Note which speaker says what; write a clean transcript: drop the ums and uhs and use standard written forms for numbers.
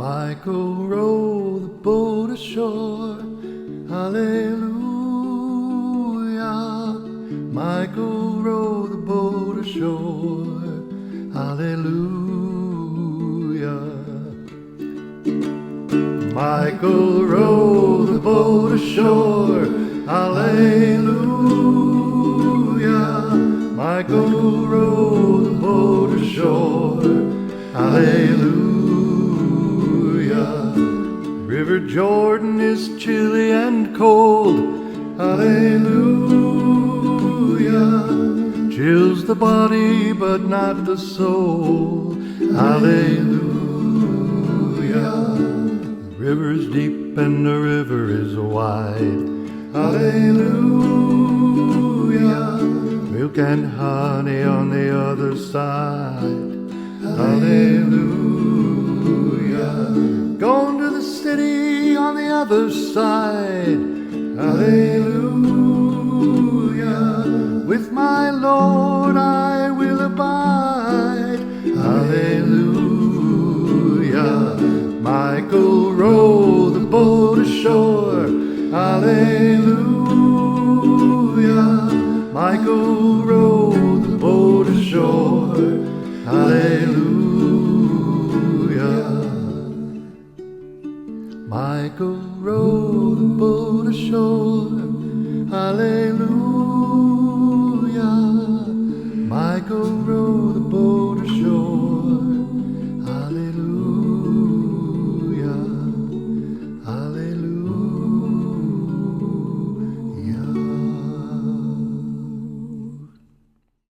Speaker 1: Michael, row the boat ashore. Hallelujah. Michael, row the boat ashore. Hallelujah. Michael, row the boat ashore. Hallelujah. Michael, row the boat ashore. Hallelujah. River Jordan is chilly and cold. Hallelujah. Chills the body but not the soul. Hallelujah. The river's deep and the river is wide. Hallelujah. Milk and honey on the other side. Hallelujah. Going to the city on the other side. Hallelujah. With my Lord I will abide. Hallelujah. Michael, row the boat ashore. Hallelujah. Michael, row the boat ashore. Hallelujah. Michael, row the boat ashore. Hallelujah. Michael, row